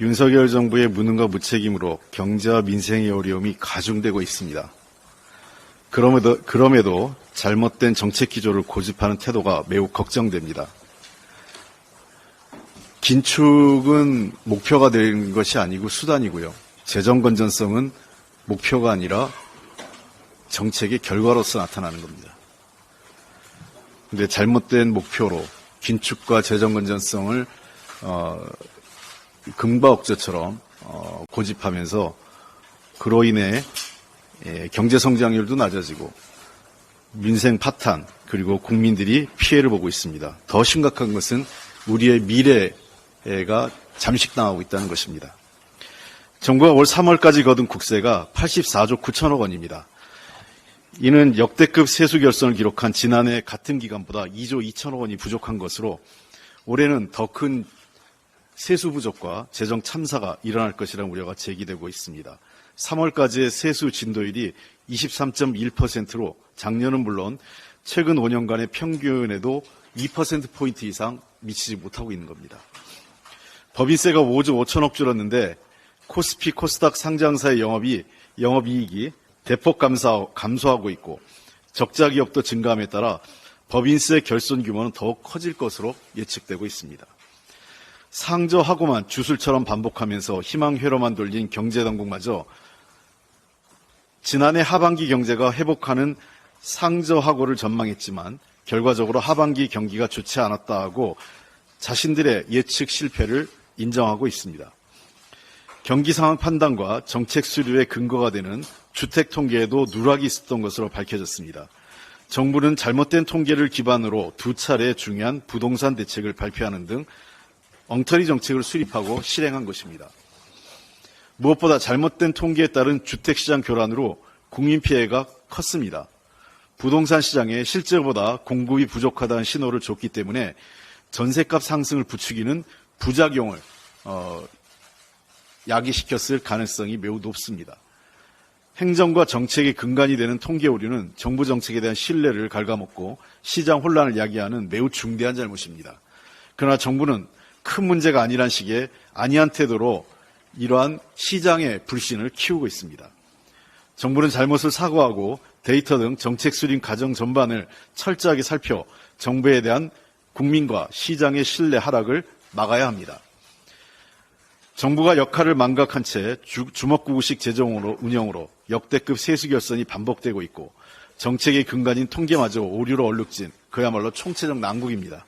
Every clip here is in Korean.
윤석열 정부의 무능과 무책임으로 경제와 민생의 어려움이 가중되고 있습니다. 그럼에도 잘못된 정책 기조를 고집하는 태도가 매우 걱정됩니다. 긴축은 목표가 된 것이 아니고 수단이고요. 재정 건전성은 목표가 아니라 정책의 결과로서 나타나는 겁니다. 그런데 잘못된 목표로 긴축과 재정 건전성을 금과옥저처럼 고집하면서 그로 인해 경제 성장률도 낮아지고 민생 파탄 그리고 국민들이 피해를 보고 있습니다. 더 심각한 것은 우리의 미래가 잠식당하고 있다는 것입니다. 정부가 올 3월까지 거둔 국세가 84조 9천억 원입니다. 이는 역대급 세수 결손을 기록한 지난해 같은 기간보다 2조 2천억 원이 부족한 것으로 올해는 더 큰 세수 부족과 재정 참사가 일어날 것이라는 우려가 제기되고 있습니다. 3월까지의 세수 진도율이 23.1%로 작년은 물론 최근 5년간의 평균에도 2%포인트 이상 미치지 못하고 있는 겁니다. 법인세가 5조 5천억 줄었는데 코스피 코스닥 상장사의 영업이익이 대폭 감소하고 있고 적자 기업도 증가함에 따라 법인세 결손 규모는 더욱 커질 것으로 예측되고 있습니다. 상저하고만 주술처럼 반복하면서 희망회로만 돌린 경제당국마저 지난해 하반기 경제가 회복하는 상저하고를 전망했지만 결과적으로 하반기 경기가 좋지 않았다 하고 자신들의 예측 실패를 인정하고 있습니다. 경기 상황 판단과 정책 수립의 근거가 되는 주택 통계에도 누락이 있었던 것으로 밝혀졌습니다. 정부는 잘못된 통계를 기반으로 두 차례 중요한 부동산 대책을 발표하는 등 엉터리 정책을 수립하고 실행한 것입니다. 무엇보다 잘못된 통계에 따른 주택시장 교란으로 국민 피해가 컸습니다. 부동산 시장에 실제보다 공급이 부족하다는 신호를 줬기 때문에 전셋값 상승을 부추기는 부작용을 야기시켰을 가능성이 매우 높습니다. 행정과 정책의 근간이 되는 통계 오류는 정부 정책에 대한 신뢰를 갉아먹고 시장 혼란을 야기하는 매우 중대한 잘못입니다. 그러나 정부는 큰 문제가 아니란 식의 안이한 태도로 이러한 시장의 불신을 키우고 있습니다. 정부는 잘못을 사과하고 데이터 등 정책 수립 과정 전반을 철저하게 살펴 정부에 대한 국민과 시장의 신뢰 하락을 막아야 합니다. 정부가 역할을 망각한 채 주먹구구식 재정 운영으로 역대급 세수 결손이 반복되고 있고 정책의 근간인 통계마저 오류로 얼룩진 그야말로 총체적 난국입니다.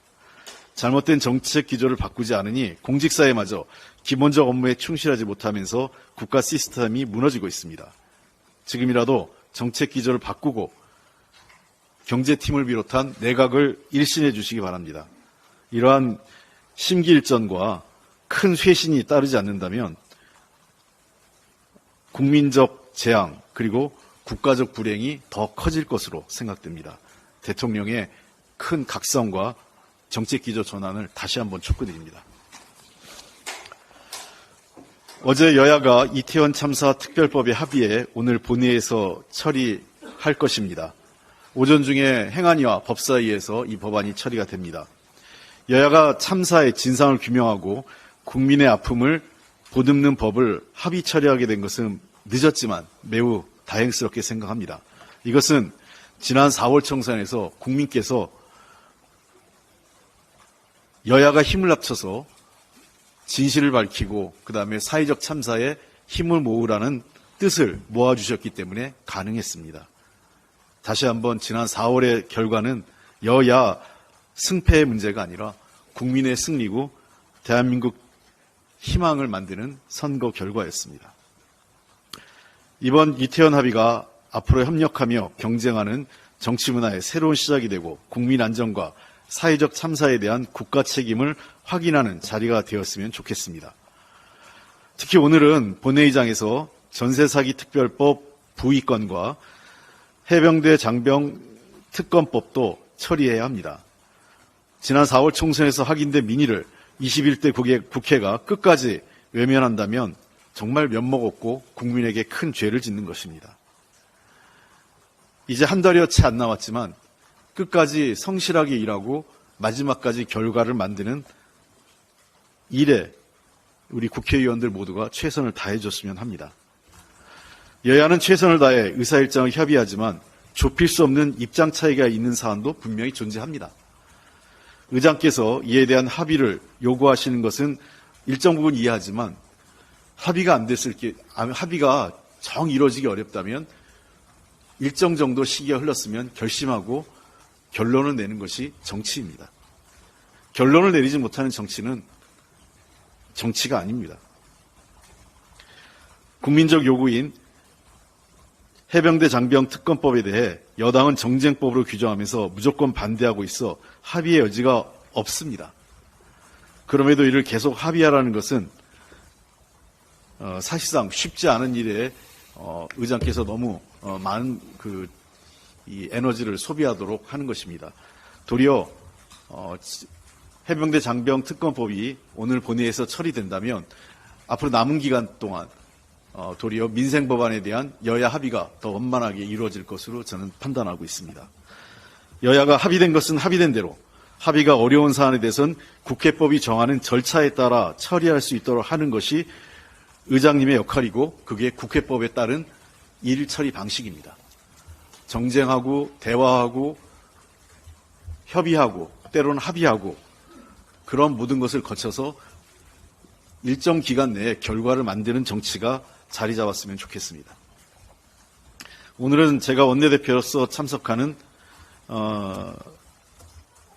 잘못된 정책 기조를 바꾸지 않으니 공직사회마저 기본적 업무에 충실하지 못하면서 국가 시스템이 무너지고 있습니다. 지금이라도 정책 기조를 바꾸고 경제팀을 비롯한 내각을 일신해 주시기 바랍니다. 이러한 심기일전과 큰 쇄신이 따르지 않는다면 국민적 재앙 그리고 국가적 불행이 더 커질 것으로 생각됩니다. 대통령의 큰 각성과 정책 기조 전환을 다시 한번 촉구드립니다. 어제 여야가 이태원 참사 특별법의 합의에 오늘 본회의에서 처리할 것입니다. 오전 중에 행안위와 법사위에서 이 법안이 처리가 됩니다. 여야가 참사의 진상을 규명하고 국민의 아픔을 보듬는 법을 합의 처리하게 된 것은 늦었지만 매우 다행스럽게 생각합니다. 이것은 지난 4월 총선에서 국민께서 여야가 힘을 합쳐서 진실을 밝히고 그다음에 사회적 참사에 힘을 모으라는 뜻을 모아주셨기 때문에 가능했습니다. 다시 한번 지난 4월의 결과는 여야 승패의 문제가 아니라 국민의 승리고 대한민국 희망을 만드는 선거 결과였습니다. 이번 이태원 합의가 앞으로 협력하며 경쟁하는 정치 문화의 새로운 시작이 되고 국민 안전과 사회적 참사에 대한 국가 책임을 확인하는 자리가 되었으면 좋겠습니다. 특히 오늘은 본회의장에서 전세사기 특별법 부의건과 해병대 장병 특검법도 처리해야 합니다. 지난 4월 총선에서 확인된 민의를 21대 국회가 끝까지 외면한다면 정말 면목없고 국민에게 큰 죄를 짓는 것입니다. 이제 한 달여 채 안 남았지만 끝까지 성실하게 일하고 마지막까지 결과를 만드는 일에 우리 국회의원들 모두가 최선을 다해줬으면 합니다. 여야는 최선을 다해 의사일정을 협의하지만 좁힐 수 없는 입장 차이가 있는 사안도 분명히 존재합니다. 의장께서 이에 대한 합의를 요구하시는 것은 일정 부분 이해하지만 합의가 정 이루어지기 어렵다면 일정 정도 시기가 흘렀으면 결심하고 결론을 내는 것이 정치입니다. 결론을 내리지 못하는 정치는 정치가 아닙니다. 국민적 요구인 해병대 장병 특검법에 대해 여당은 정쟁법으로 규정하면서 무조건 반대하고 있어 합의의 여지가 없습니다. 그럼에도 이를 계속 합의하라는 것은 사실상 쉽지 않은 일에 의장께서 너무 많은 이 에너지를 소비하도록 하는 것입니다. 도리어 해병대 장병 특검법이 오늘 본회의에서 처리된다면 앞으로 남은 기간 동안 도리어 민생 법안에 대한 여야 합의가 더 원만하게 이루어질 것으로 저는 판단하고 있습니다. 여야가 합의된 것은 합의된 대로, 합의가 어려운 사안에 대해서는 국회법이 정하는 절차에 따라 처리할 수 있도록 하는 것이 의장님의 역할이고 그게 국회법에 따른 일 처리 방식입니다. 정쟁하고 대화하고 협의하고 때로는 합의하고 그런 모든 것을 거쳐서 일정 기간 내에 결과를 만드는 정치가 자리 잡았으면 좋겠습니다. 오늘은 제가 원내대표로서 참석하는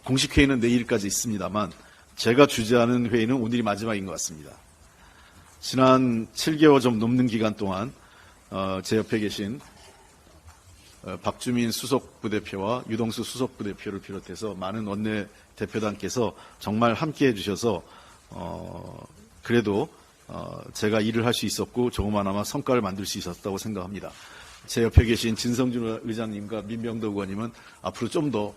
공식 회의는 내일까지 있습니다만 제가 주재하는 회의는 오늘이 마지막인 것 같습니다. 지난 7개월 좀 넘는 기간 동안 제 옆에 계신 박주민 수석부대표와 유동수 수석부대표를 비롯해서 많은 원내대표단께서 정말 함께해 주셔서 그래도 제가 일을 할 수 있었고 조그마나마 성과를 만들 수 있었다고 생각합니다. 제 옆에 계신 진성준 의장님과 민병도 의원님은 앞으로 좀 더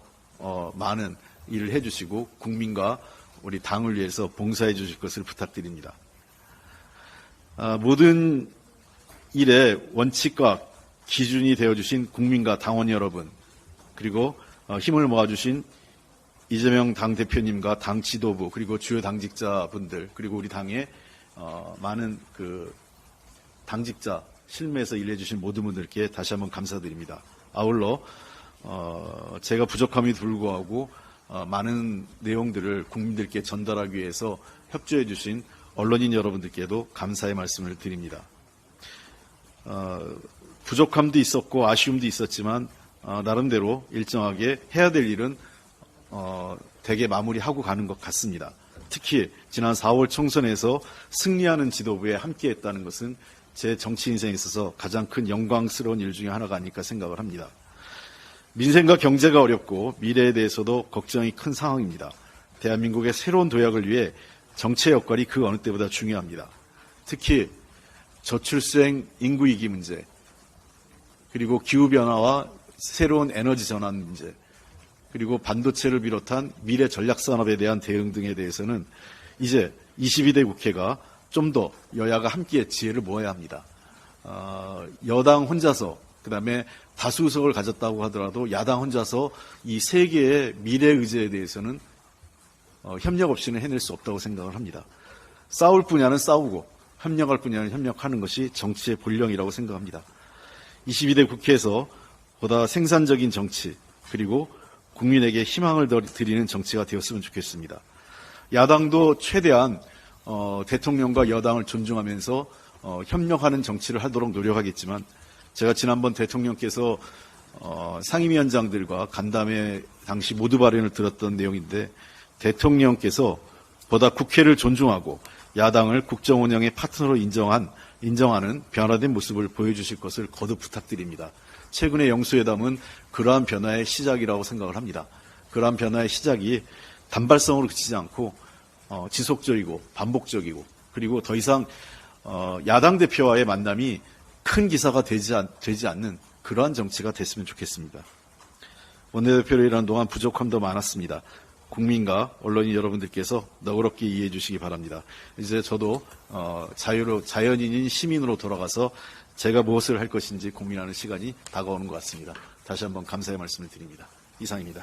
많은 일을 해주시고 국민과 우리 당을 위해서 봉사해 주실 것을 부탁드립니다. 모든 일의 원칙과 기준이 되어주신 국민과 당원 여러분, 그리고 힘을 모아주신 이재명 당대표님과 당 지도부, 그리고 주요 당직자분들, 그리고 우리 당의 많은 당직자, 실무에서 일해주신 모든 분들께 다시 한번 감사드립니다. 아울러 제가 부족함이 불구하고 많은 내용들을 국민들께 전달하기 위해서 협조해 주신 언론인 여러분들께도 감사의 말씀을 드립니다. 부족함도 있었고 아쉬움도 있었지만 나름대로 일정하게 해야 될 일은 대개 마무리하고 가는 것 같습니다. 특히 지난 4월 총선에서 승리하는 지도부에 함께했다는 것은 제 정치 인생에 있어서 가장 큰 영광스러운 일 중에 하나가 아닐까 생각을 합니다. 민생과 경제가 어렵고 미래에 대해서도 걱정이 큰 상황입니다. 대한민국의 새로운 도약을 위해 정치의 역할이 그 어느 때보다 중요합니다. 특히 저출생 인구위기 문제, 그리고 기후변화와 새로운 에너지 전환 문제, 그리고 반도체를 비롯한 미래 전략산업에 대한 대응 등에 대해서는 이제 22대 국회가 좀 더 여야가 함께 지혜를 모아야 합니다. 여당 혼자서, 그다음에 다수석을 가졌다고 하더라도 야당 혼자서 이 세 개의 미래 의제에 대해서는 협력 없이는 해낼 수 없다고 생각을 합니다. 싸울 분야는 싸우고 협력할 분야는 협력하는 것이 정치의 본령이라고 생각합니다. 22대 국회에서 보다 생산적인 정치, 그리고 국민에게 희망을 드리는 정치가 되었으면 좋겠습니다. 야당도 최대한 대통령과 여당을 존중하면서 협력하는 정치를 하도록 노력하겠지만, 제가 지난번 대통령께서 상임위원장들과 간담회 당시 모두 발언을 들었던 내용인데, 대통령께서 보다 국회를 존중하고 야당을 국정 운영의 파트너로 인정하는 변화된 모습을 보여주실 것을 거듭 부탁드립니다. 최근의 영수회담은 그러한 변화의 시작이라고 생각을 합니다. 그러한 변화의 시작이 단발성으로 그치지 않고 지속적이고 반복적이고, 그리고 더 이상 야당 대표와의 만남이 큰 기사가 되지 않는 그러한 정치가 됐으면 좋겠습니다. 원내대표로 일하는 동안 부족함도 많았습니다. 국민과 언론인 여러분들께서 너그럽게 이해해 주시기 바랍니다. 이제 저도 자연인인 시민으로 돌아가서 제가 무엇을 할 것인지 고민하는 시간이 다가오는 것 같습니다. 다시 한번 감사의 말씀을 드립니다. 이상입니다.